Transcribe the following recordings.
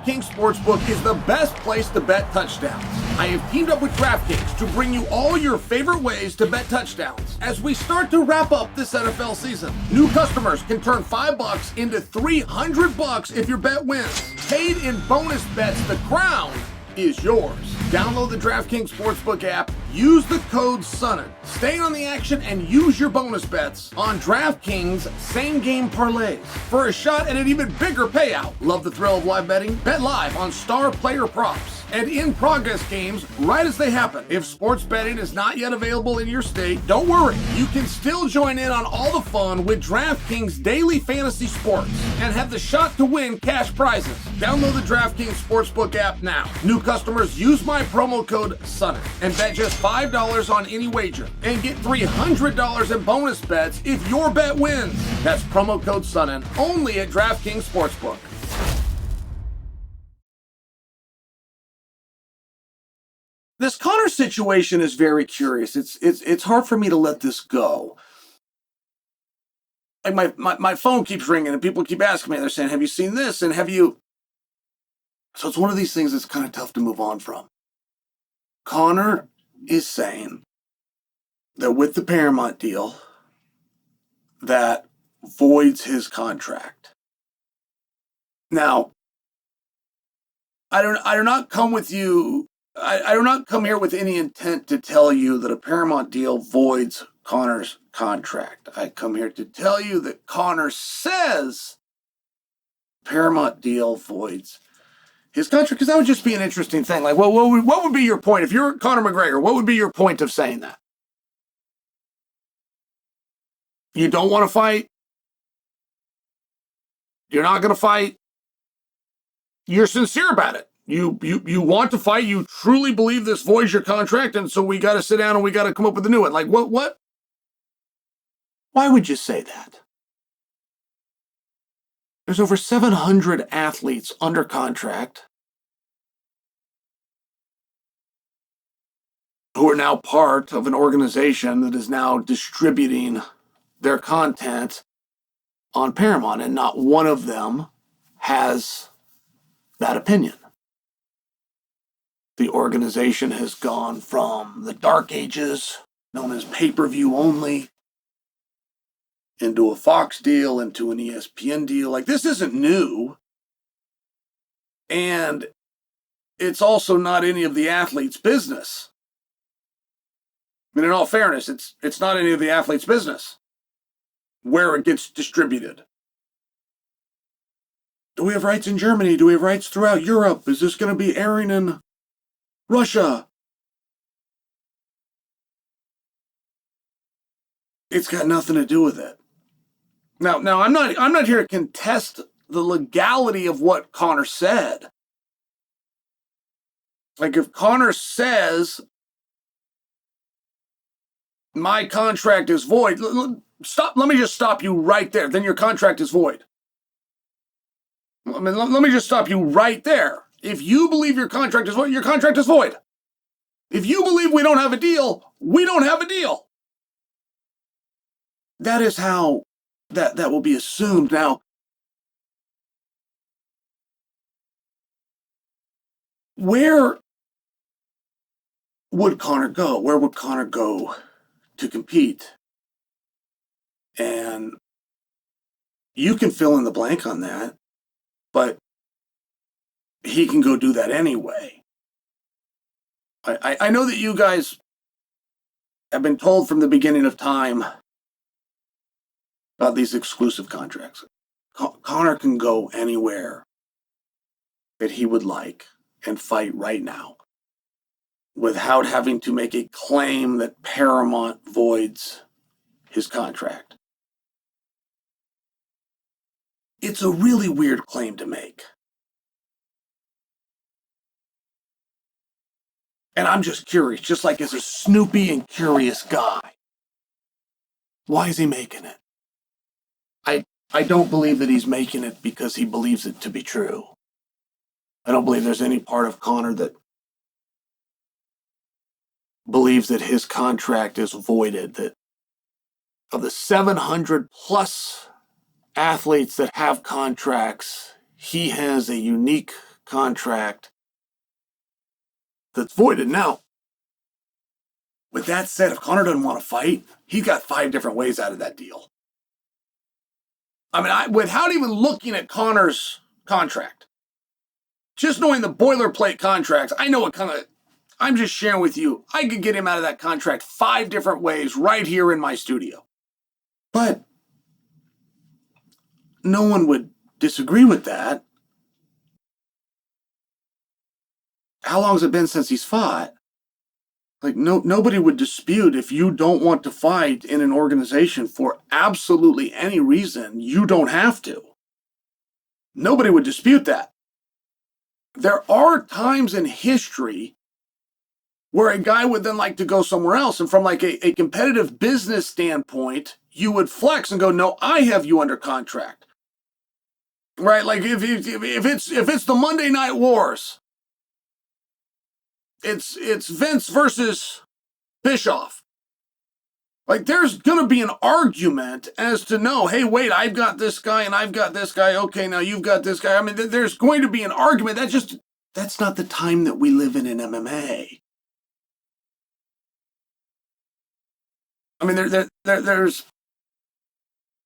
DraftKings Sportsbook is the best place to bet touchdowns. I have teamed up with DraftKings to bring you all your favorite ways to bet touchdowns as we start to wrap up this NFL season. New customers can turn $5 into $300 if your bet wins. Paid in bonus bets, the crown is yours. Download the DraftKings Sportsbook app, use the code SONNEN, stay on the action, and use your bonus bets on DraftKings same-game parlays for a shot at an even bigger payout. Love the thrill of live betting? Bet live on star player props and in-progress games right as they happen. If sports betting is not yet available in your state, don't worry. You can still join in on all the fun with DraftKings Daily Fantasy Sports and have the shot to win cash prizes. Download the DraftKings Sportsbook app now. New customers use my promo code SONNEN and bet just $5 on any wager and get $300 in bonus bets if your bet wins. That's promo code SONNEN only at DraftKings Sportsbook. This Conor situation is very curious. It's hard for me to let this go. Like my phone keeps ringing and people keep asking me, they're saying, have you seen this? And have you? So it's one of these things that's kind of tough to move on from. Conor is saying that with the Paramount deal, that voids his contract. Now, I do not come with you. I do not come here with any intent to tell you that a Paramount deal voids Conor's contract. I come here to tell you that Conor says Paramount deal voids his contract, because that would just be an interesting thing. Like, what would be your point? If you're Conor McGregor, what would be your point of saying that? You don't want to fight? You're not going to fight? You're sincere about it. You want to fight. You truly believe this voids your contract, and so we got to sit down and we got to come up with a new one. Like, what? Why would you say that? There's over 700 athletes under contract who are now part of an organization that is now distributing their content on Paramount, and not one of them has that opinion. The organization has gone from the dark ages, known as pay-per-view only, into a Fox deal, into an ESPN deal. Like, this isn't new. And it's also not any of the athletes' business. I mean, in all fairness, it's not any of the athletes' business where it gets distributed. Do we have rights in Germany? Do we have rights throughout Europe? Is this going to be airing in Russia? It's got nothing to do with it. Now I'm not here to contest the legality of what Conor said. Like, if Conor says my contract is void, let me just stop you right there. Then your contract is void. I mean, let me just stop you right there. If you believe your contract is void, your contract is void. If you believe we don't have a deal, we don't have a deal. That is how that will be assumed. Now, where would Conor go? Where would Conor go to compete? And you can fill in the blank on that, but he can go do that anyway. I know that you guys have been told from the beginning of time about these exclusive contracts. Conor can go anywhere that he would like and fight right now without having to make a claim that Paramount voids his contract. It's a really weird claim to make. And I'm just curious, just like as a snoopy and curious guy, why is he making it? I don't believe that he's making it because he believes it to be true. I don't believe there's any part of Conor that believes that his contract is voided, that of the 700 plus athletes that have contracts, he has a unique contract that's voided. Now, with that said, if Conor doesn't want to fight, he's got 5 different ways out of that deal. I mean, without even looking at Conor's contract, just knowing the boilerplate contracts, I know what kind of, I'm just sharing with you, I could get him out of that contract 5 different ways right here in my studio. But no one would disagree with that. How long has it been since he's fought? Like, nobody would dispute if you don't want to fight in an organization for absolutely any reason, you don't have to. Nobody would dispute that. There are times in history where a guy would then like to go somewhere else, and from like a competitive business standpoint, you would flex and go, no, I have you under contract. Right? Like if it's the Monday Night Wars, it's Vince versus Bischoff. Like, there's going to be an argument as to, no, hey, wait, I've got this guy and I've got this guy. Okay, now you've got this guy. I mean, there's going to be an argument. That's not the time that we live in MMA. I mean, there's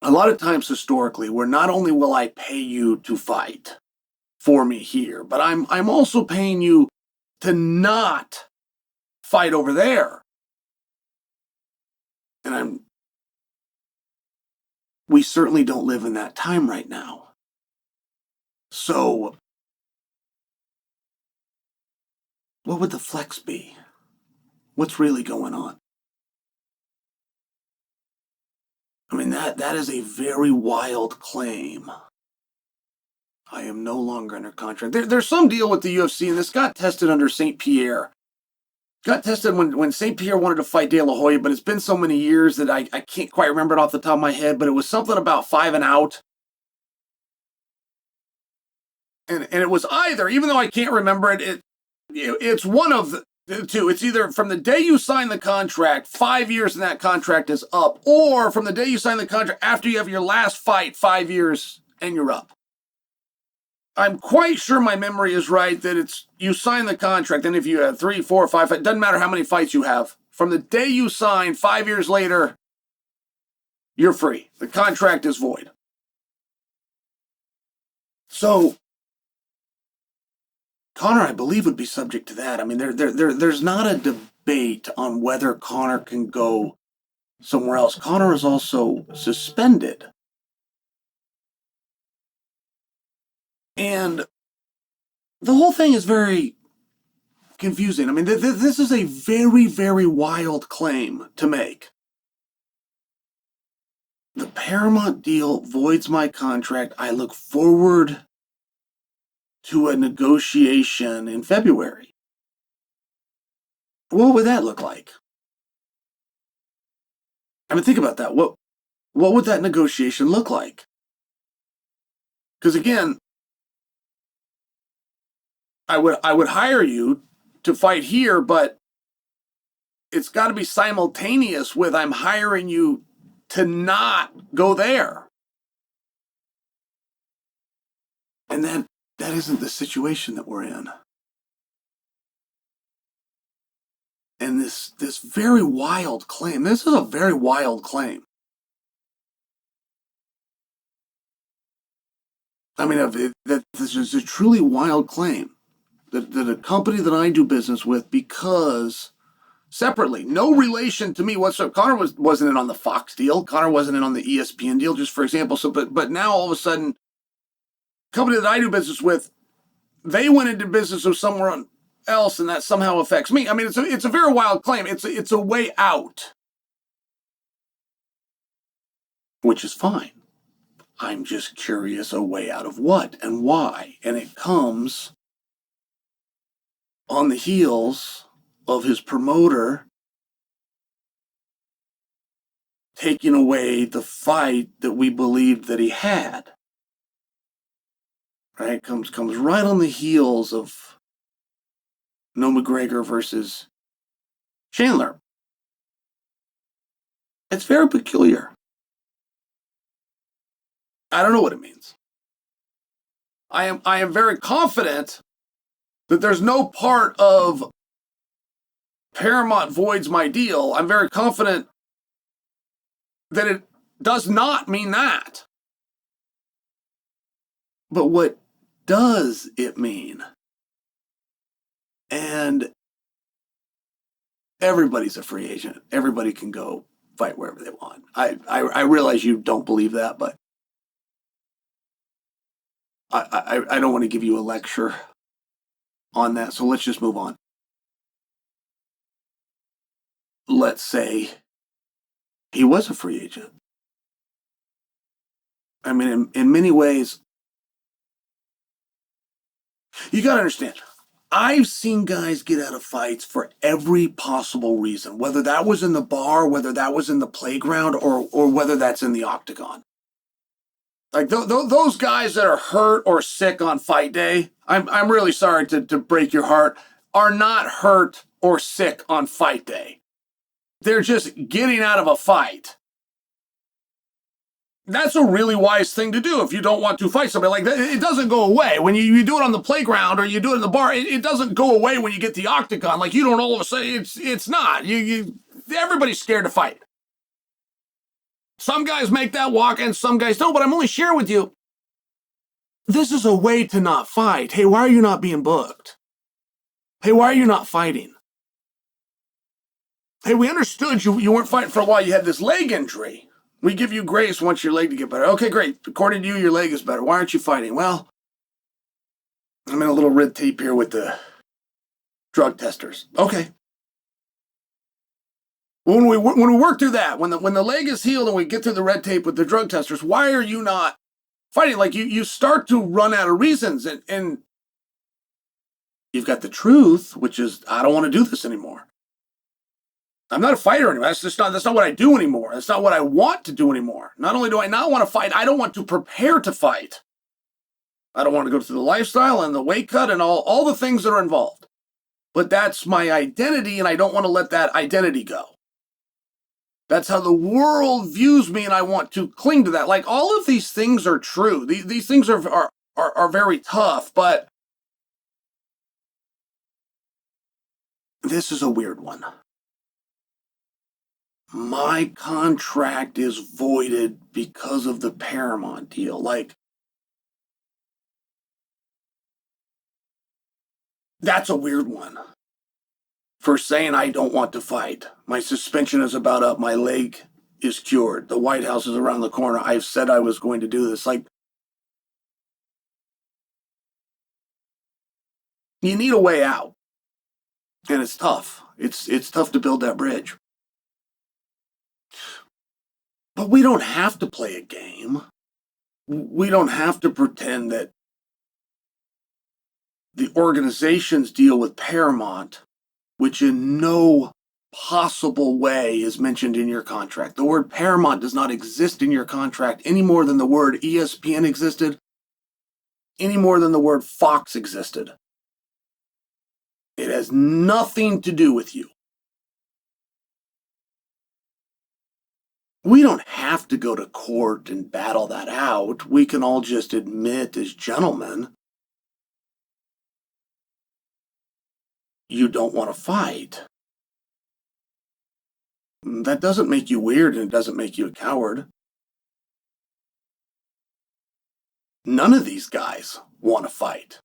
a lot of times historically where not only will I pay you to fight for me here, but I'm also paying you to not fight over there. And we certainly don't live in that time right now. So what would the flex be? What's really going on? I mean, that is a very wild claim. I am no longer under contract. There's some deal with the UFC, and this got tested under St. Pierre. Got tested when St. Pierre wanted to fight De La Hoya, but it's been so many years that I can't quite remember it off the top of my head, but it was something about 5 and out. And it was either, even though I can't remember it's one of the two. It's either from the day you sign the contract, 5 years and that contract is up, or from the day you sign the contract after you have your last fight, 5 years and you're up. I'm quite sure my memory is right that it's you sign the contract, and if you have 3, 4, 5, it doesn't matter how many fights you have. From the day you sign, 5 years later, you're free. The contract is void. So Conor, I believe, would be subject to that. I mean, there's not a debate on whether Conor can go somewhere else. Conor is also suspended. And the whole thing is very confusing. I mean, this is a very, very wild claim to make. The Paramount deal voids my contract. I look forward to a negotiation in February. What would that look like? I mean, think about that. What would that negotiation look like? Because again, I would hire you to fight here, but it's got to be simultaneous with I'm hiring you to not go there. And that isn't the situation that we're in. And this very wild claim, this is a very wild claim. I mean, this is a truly wild claim. That a company that I do business with, because separately, no relation to me whatsoever. Conor wasn't in on the Fox deal. Conor wasn't in on the ESPN deal, just for example. So, but now all of a sudden, company that I do business with, they went into business with someone else, and that somehow affects me. I mean, it's a very wild claim. It's a way out, which is fine. I'm just curious, a way out of what and why, and it comes on the heels of his promoter taking away the fight that we believed that he had. Right? Comes right on the heels of no McGregor versus Chandler. It's very peculiar. I don't know what it means. I am very confident that there's no part of Paramount voids my deal. I'm very confident that it does not mean that. But what does it mean? And everybody's a free agent. Everybody can go fight wherever they want. I realize you don't believe that, but I don't want to give you a lecture on that. So let's just move on. Let's say he was a free agent. I mean, in many ways, you got to understand, I've seen guys get out of fights for every possible reason, whether that was in the bar, whether that was in the playground, or whether that's in the octagon. Like those guys that are hurt or sick on fight day, I'm really sorry to break your heart, are not hurt or sick on fight day. They're just getting out of a fight. That's a really wise thing to do if you don't want to fight somebody like that. It doesn't go away. When you do it on the playground or you do it in the bar, it doesn't go away when you get the octagon. Like, you don't all of a sudden, it's not. Everybody's scared to fight. Some guys make that walk and some guys don't, but I'm only sharing with you, this is a way to not fight. Hey, why are you not being booked? Hey, why are you not fighting? Hey, we understood you weren't fighting for a while. You had this leg injury. We give you grace once your leg to get better. Okay, great. According to you, your leg is better. Why aren't you fighting? Well, I'm in a little red tape here with the drug testers. Okay. When we work through that, when the leg is healed and we get through the red tape with the drug testers, why are you not fighting? Like, you start to run out of reasons, and you've got the truth, which is, I don't want to do this anymore. I'm not a fighter anymore. That's not what I do anymore. That's not what I want to do anymore. Not only do I not want to fight, I don't want to prepare to fight. I don't want to go through the lifestyle and the weight cut and all the things that are involved. But that's my identity, and I don't want to let that identity go. That's how the world views me, and I want to cling to that. Like, all of these things are true. These things are very tough, but this is a weird one. My contract is voided because of the Paramount deal. Like, that's a weird one. For saying I don't want to fight. My suspension is about up. My leg is cured. The White House is around the corner. I've said I was going to do this. Like, you need a way out. And it's tough. It's tough to build that bridge. But we don't have to play a game. We don't have to pretend that the organizations deal with Paramount, which in no possible way is mentioned in your contract. The word Paramount does not exist in your contract any more than the word ESPN existed, any more than the word Fox existed. It has nothing to do with you. We don't have to go to court and battle that out. We can all just admit as gentlemen, you don't want to fight. That doesn't make you weird, and it doesn't make you a coward. None of these guys want to fight.